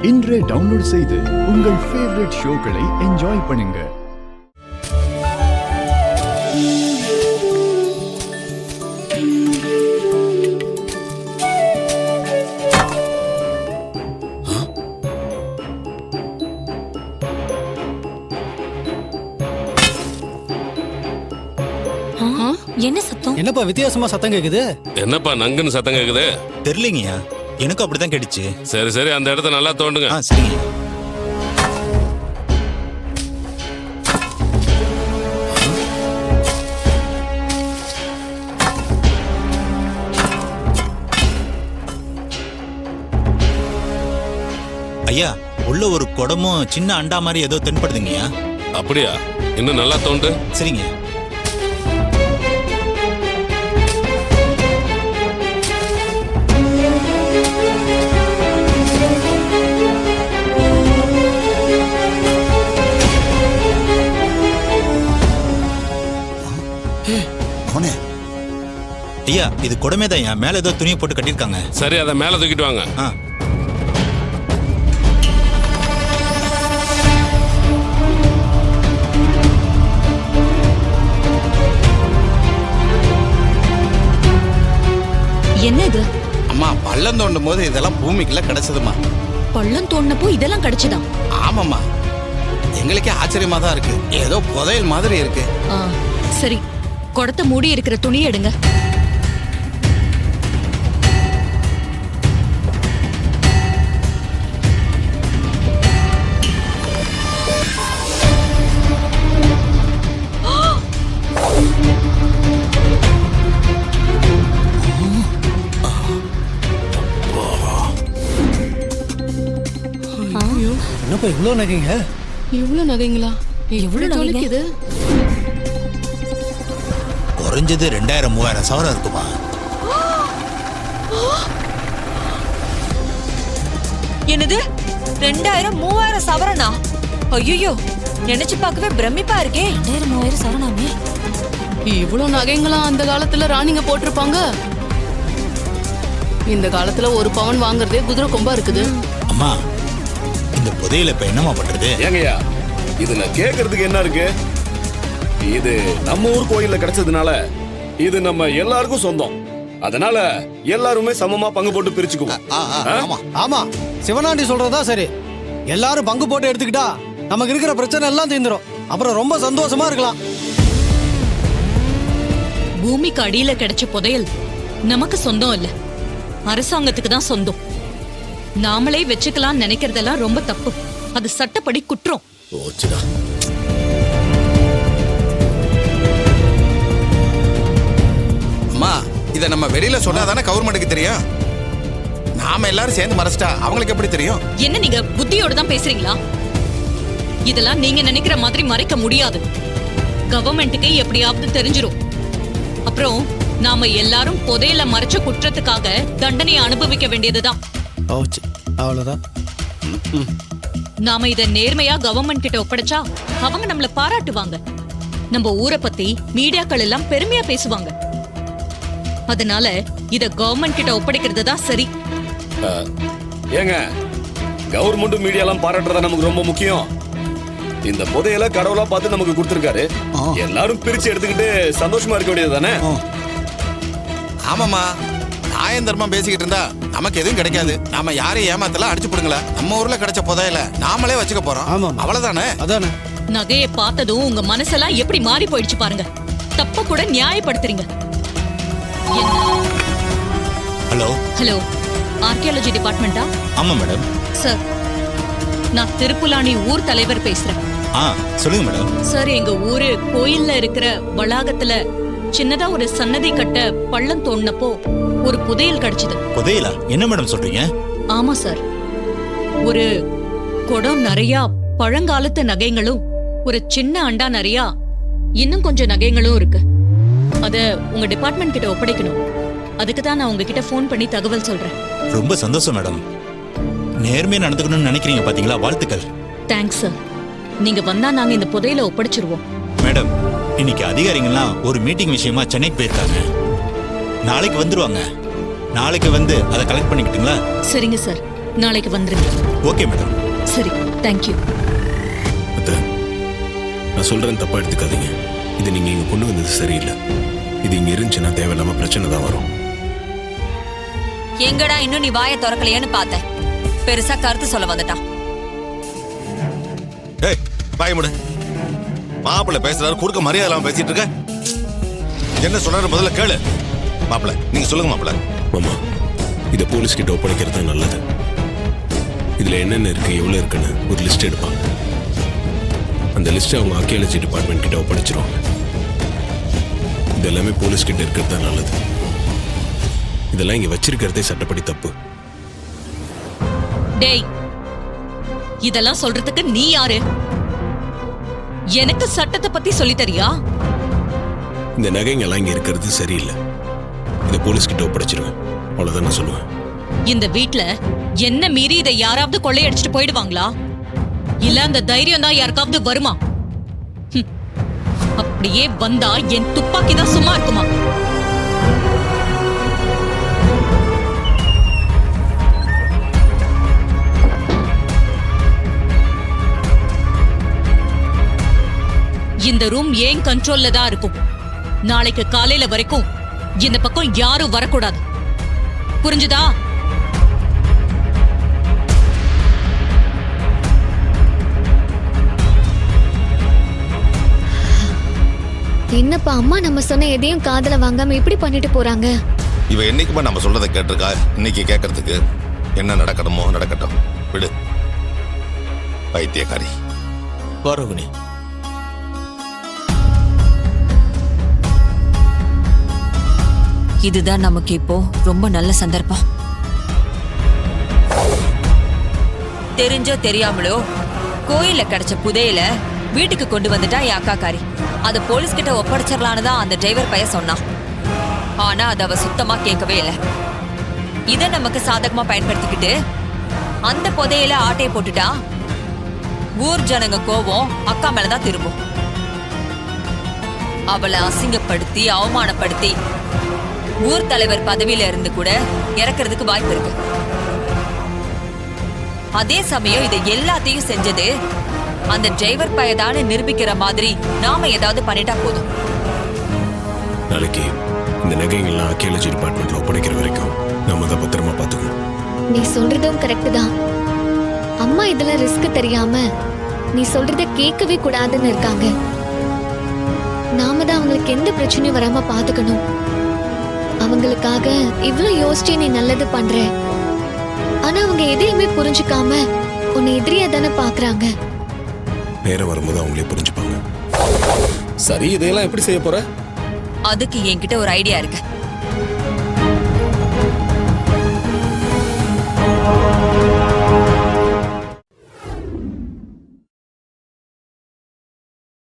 இன்றே டவுன்லோட் செய்து உங்கள் ஃபேவரட் ஷோக்களை என்ஜாய் பண்ணுங்க. என்ன சத்தம்? என்னப்பா வித்தியாசமா சத்தம் கேக்குது? என்னப்பா நங்குன்னு சத்தம் கேக்குது? தெரியலங்கய்யா, எனக்கும் அப்படிதான் கேட்டுச்சு. சரி சரி, அந்த இடத்த நல்லா தோண்டுங்க. சரிங்க. ஐயா, உள்ள ஒரு குடமும் சின்ன அண்டா மாதிரி ஏதோ தென்படுதுங்கய்யா. அப்படியா? இன்னும் நல்லா தோண்டு. சரிங்க. ஐயா, இது குடமே தான். மேல ஏதோ துணியை போட்டு கட்டிருக்காங்க. சரி, அதை மேல தூக்கிட்டு வாங்க. என்ன இது? அம்மா, பள்ளம் தோண்டும் போது இதெல்லாம் பூமிக்குள்ள கிடைச்சதுமா. பள்ளம் தோண்டினப்போ இதெல்லாம் கிடைச்சதா? ஆமாம்மா, எங்களுக்கே ஆச்சரியமா தான் இருக்கு. ஏதோ புதையல் மாதிரி இருக்கு. சரி, குடத்தை மூடி இருக்கிற துணியை எடுங்க. என்னப்பா இவ்வளவு நகைங்க? இவ்வளவு நகைங்களா? எவ்வளவு நகைக்குது? குறைஞ்சது 2000-3000 சவரம் இருக்குமா? என்னது 2000-3000 சவரனா? ஐயோ, நினைச்சு பார்க்கவே பிரமிப்பா இருக்கே. 2000-3000 சவரனாமே? இவ்வளவு நகைங்களா அந்த காலத்துல ராணிங்க போட்டிருப்பாங்க? இந்த காலத்துல ஒரு பவன் வாங்குறதே குதிரை கொம்பா இருக்குது. அம்மா, இந்த புதையல இப்ப என்னமா பண்றது? ஏங்கய்யா, இதுல கேக்குறதுக்கு என்ன இருக்கு? இது நம்ம ஊர் கோயில்ல கிடைச்சதுனால இது நம்ம எல்லாருக்கும் சொந்தம். அதனால எல்லாருமே சமமா பங்கு போட்டு பிரிச்சுக்குவோம். ஆமா, சிவனாண்டி சொல்றதா சரி. எல்லாரும் பங்கு போட்டு எடுத்துக்கிட்டா நமக்கு இருக்கிற பிரச்சனை எல்லாம் தீந்துரும். அப்புறம் ரொம்ப சந்தோஷமா இருக்கலாம். பூமிக்கு அடியில கிடைச்ச புதையல் நமக்கு சொந்தம் இல்ல, அரசாங்கத்துக்கு தான் சொந்தம். நாமளே வச்சுக்கலாம் நினைக்கிறதெல்லாம் ரொம்ப தப்பு. அது சட்டப்படி குற்றம். அம்மா, இத நம்ம வெளியில சொன்னாதானே கவர்மெண்ட்டுக்கு தெரியும். நாம எல்லாரும் சேர்ந்து மறைச்சிட்டா அவங்களுக்கு எப்படி தெரியும்? என்ன நீங்க புத்தியோட தான் பேசுறீங்களா? இதெல்லாம் நீங்க நினைக்கிற மாதிரி மறைக்க முடியாது. கவர்மெண்ட்டுக்கு எப்படியாவது தெரிஞ்சிரும். அப்புறம் நாம எல்லாரும் புதையல மறைச்ச குற்றத்துக்காக தண்டனையை அனுபவிக்க வேண்டியதுதான். அவ்வளவுதான். நாம இத நேர்மையா கவர்மெண்ட் கிட்ட ஒப்படைச்சா அவங்க நம்மள பாராட்டுவாங்க. நம்ம ஊரை பத்தி மீடியாக்கள் எல்லாம் பெருமையா பேசுவாங்க. அதனால இத கவர்மெண்ட் கிட்ட ஒப்படைக்கிறது தான் சரி. ஏங்க, கவர்மெண்ட் மீடியா எல்லாம் பாராட்டுறதா நமக்கு ரொம்ப முக்கியம். இந்த புதையல கடவுளா பார்த்து நமக்கு கொடுத்திருக்காரு. எல்லாரும் பிரிச்சு எடுத்துக்கிட்டு சந்தோஷமா இருக்க வேண்டியது தானே? ஆமாம்மா, நியாயம் தர்மம் பேசிக்கிட்டு இருந்தா நமக்கு எதுவும் கிடைக்காது. நாம யாரையும் ஏமாத்தலாம், அடிச்சு போடுங்களா. நம்ம ஊர்ல கிடைச்ச புதையல நாமளே வச்சுக்க போறோம். அவ்வளவுதானே? அதானே. நகையை பார்த்ததும் உங்க மனசெல்லாம் எப்படி மாறி போயிடுச்சு பாருங்க. தப்ப கூட நியாயப்படுத்துறீங்க. ஹலோ ஹலோ, ஆர்கியாலஜி டிபார்ட்மெண்டா? ஆமா மேடம். சார், நான் திருப்புலானி ஊர் தலைவர் பேசுறேன். சொல்லுங்க மேடம். சார், எங்க ஊரு கோயில்ல இருக்கிற வளாகத்துல சின்னதா ஒரு சன்னதி கட்ட பள்ளம் தோண்டினப்போ ஒரு புதையல் கிடைச்சது. புதையலா? என்ன மேடம் சொல்றீங்க? ஆமா சார், ஒரு குடம் நிறைய பழங்காலத்து நகைங்களும் ஒரு சின்ன அண்டா நிறைய இன்னும் கொஞ்சம் நகைங்களும் இருக்கு. அத உங்க டிபார்ட்மெண்ட் கிட்ட ஒப்படைக்கணும். அதுக்கு தான் நான் உங்ககிட்ட ஃபோன் பண்ணி தகவல் சொல்றேன். ரொம்ப சந்தோஷம் மேடம். நேர்மையா நடந்துக்கணும்னு நினைக்கிறீங்க பாத்தீங்களா? வாழ்த்துக்கள். Thanks sir. நீங்க வந்தா நாங்க இந்த புதையலை ஒப்படைச்சிருவோம். மேடம், இன்னைக்கு அதிகாரிகள்லாம் ஒரு மீட்டிங் விஷயமா சென்னைக்கு போயிருக்காங்க. நாளைக்கு வந்துருவாங்க. நாளைக்கு வந்து அதை கலெக்ட் பண்ணிக்கிட்டுங்களா? சரிங்க சார். நாளைக்கு வந்துருங்க. Okay madam. சரி, தேங்க்யூ. அத்தை, நான் சொல்றேன், தப்பா எடுத்துக்காதீங்க. இது நீங்க இங்க கொண்டு வந்தது சரியில்லை. இது இங்க இருந்துச்சுன்னா தேவையில்லாம பிரச்சனை தான் வரும். எங்கடா இன்னும் நீ வாயை திறக்கலையேன்னு பார்த்தேன். பெருசா கருத்து சொல்ல வந்துட்டான். ஏய் பாய் முடு, மாப்பிள்ளை பேசுறாரு, குறுக்க மரியாதை இல்லாம பேசிட்டு இருக்க. என்ன சொல்றாரு முதல்ல கேளு. மாப்பிள்ளை நீங்க சொல்லுங்க மாப்பிள்ளை. மாமா, இதை போலீஸ் கிட்ட ஒப்படைக்கிறது தான் நல்லது. இதுல என்னென்ன இருக்கு, எவ்வளவு இருக்குன்னு ஒரு லிஸ்ட் எடுப்பாங்க. அந்த லிஸ்ட் அவங்க ஆர்கியாலஜி டிபார்ட்மெண்ட் கிட்ட ஒப்படைச்சிருவாங்க. இது எல்லாமே போலீஸ் கிட்ட இருக்கிறது தான் நல்லது. இதெல்லாம் இங்க வச்சிருக்கிறதே சட்டப்படி தப்பு. டேய், இதெல்லாம் சொல்றதுக்கு நீ யாரு? எனக்கு சட்டத்தை பத்தி சொல்லி தரியா? இந்த நகைங்கெல்லாம் இங்க இருக்கிறது சரியில்லை. இதை போலீஸ் கிட்ட ஒப்படைச்சிருவேன், அவ்வளவுதான் நான் சொல்லுவேன். இந்த வீட்ல என்ன மீறி இதை யாராவது கொள்ளையடிச்சிட்டு போயிடுவாங்களா? இல்ல அந்த தைரியம் தான் யாருக்காவது வருமா? அப்படியே வந்தா என் துப்பாக்கி தான் சும்மா இருக்குமா? இந்த ரூம் ஏன் கண்ட்ரோல்ல தான் இருக்கும். நாளைக்கு காலையில வரைக்கும் இந்த பக்கம் யாரும் வரக்கூடாது. புரிஞ்சுதா? என்னப்பா அம்மா நம்ம சொன்ன எதையும் காதுல வாங்காம இப்படி பண்ணிட்டு போறாங்க. இவ என்னைக்குமா நம்ம சொல்றதை கேட்டிருக்கா? இன்னைக்கு கேட்கறதுக்கு என்ன நடக்கணுமோ நடக்கட்டும், விடு. பைத்தியக்காரி. வாரோகிணி, இதுதான் நமக்கு இப்போ ரொம்ப நல்ல சந்தர்ப்பம். தெரிஞ்சோ தெரியாமலோ கோயில்ல கிடைச்ச புதையல வீட்டுக்கு கொண்டு வந்துட்டா என் அக்காக்காரி. அத போலீஸ் கிட்ட ஒப்படைச்சிடலான்னு தான் அந்த டிரைவர் பையன் சொன்னான். ஆனா அத அவ சுத்தமா கேட்கவே இல்லை. இத நமக்கு சாதகமா பயன்படுத்திக்கிட்டு அந்த புதையல ஆட்டையை போட்டுட்டா ஊர் ஜனங்க கோபம் அக்கா மேலதான் திரும்பும். அவளை அசிங்கப்படுத்தி அவமானப்படுத்தி ஊர் தலைவர் பதவியில இருந்து கூட இறக்கிறதுக்கு வாய்ப்பு இருக்கு. அதே சமயம் இதை எல்லாத்தையும் செஞ்சது அந்த டிரைவர் பையதான்னு நிரூபிக்கிற மாதிரி நாம ஏதாவது பண்ணிட்டா போதும். நாளைக்கு இந்த நகைங்கள்லாம் ஆர்கியாலஜி டிபார்ட்மெண்ட்ல ஒப்படைக்கிற வரைக்கும் நம்ம தான் பத்திரமா பார்த்துக்கணும். நீ சொல்றதும் கரெக்ட் தான். அம்மா இதுல ரிஸ்க் தெரியாம நீ சொல்றத கேட்கவே கூடாதுன்னு இருக்காங்க. நாம தான் அவங்களுக்கு எந்த பிரச்சனையும் வராம பாத்துக்கணும். அவங்களுக்காக இவ்வளவு யோசிச்சு நீ நல்லது பண்ற. ஆனா அவங்க எதையுமே புரிஞ்சுக்காம உன்னை எதிரியா தானே பாக்குறாங்க. நேரம் வரும்போது அவங்களே புரிஞ்சுப்பாங்க. சரி, இதையெல்லாம் எப்படி செய்ய போற? அதுக்கு என்கிட்ட ஒரு ஐடியா இருக்கு.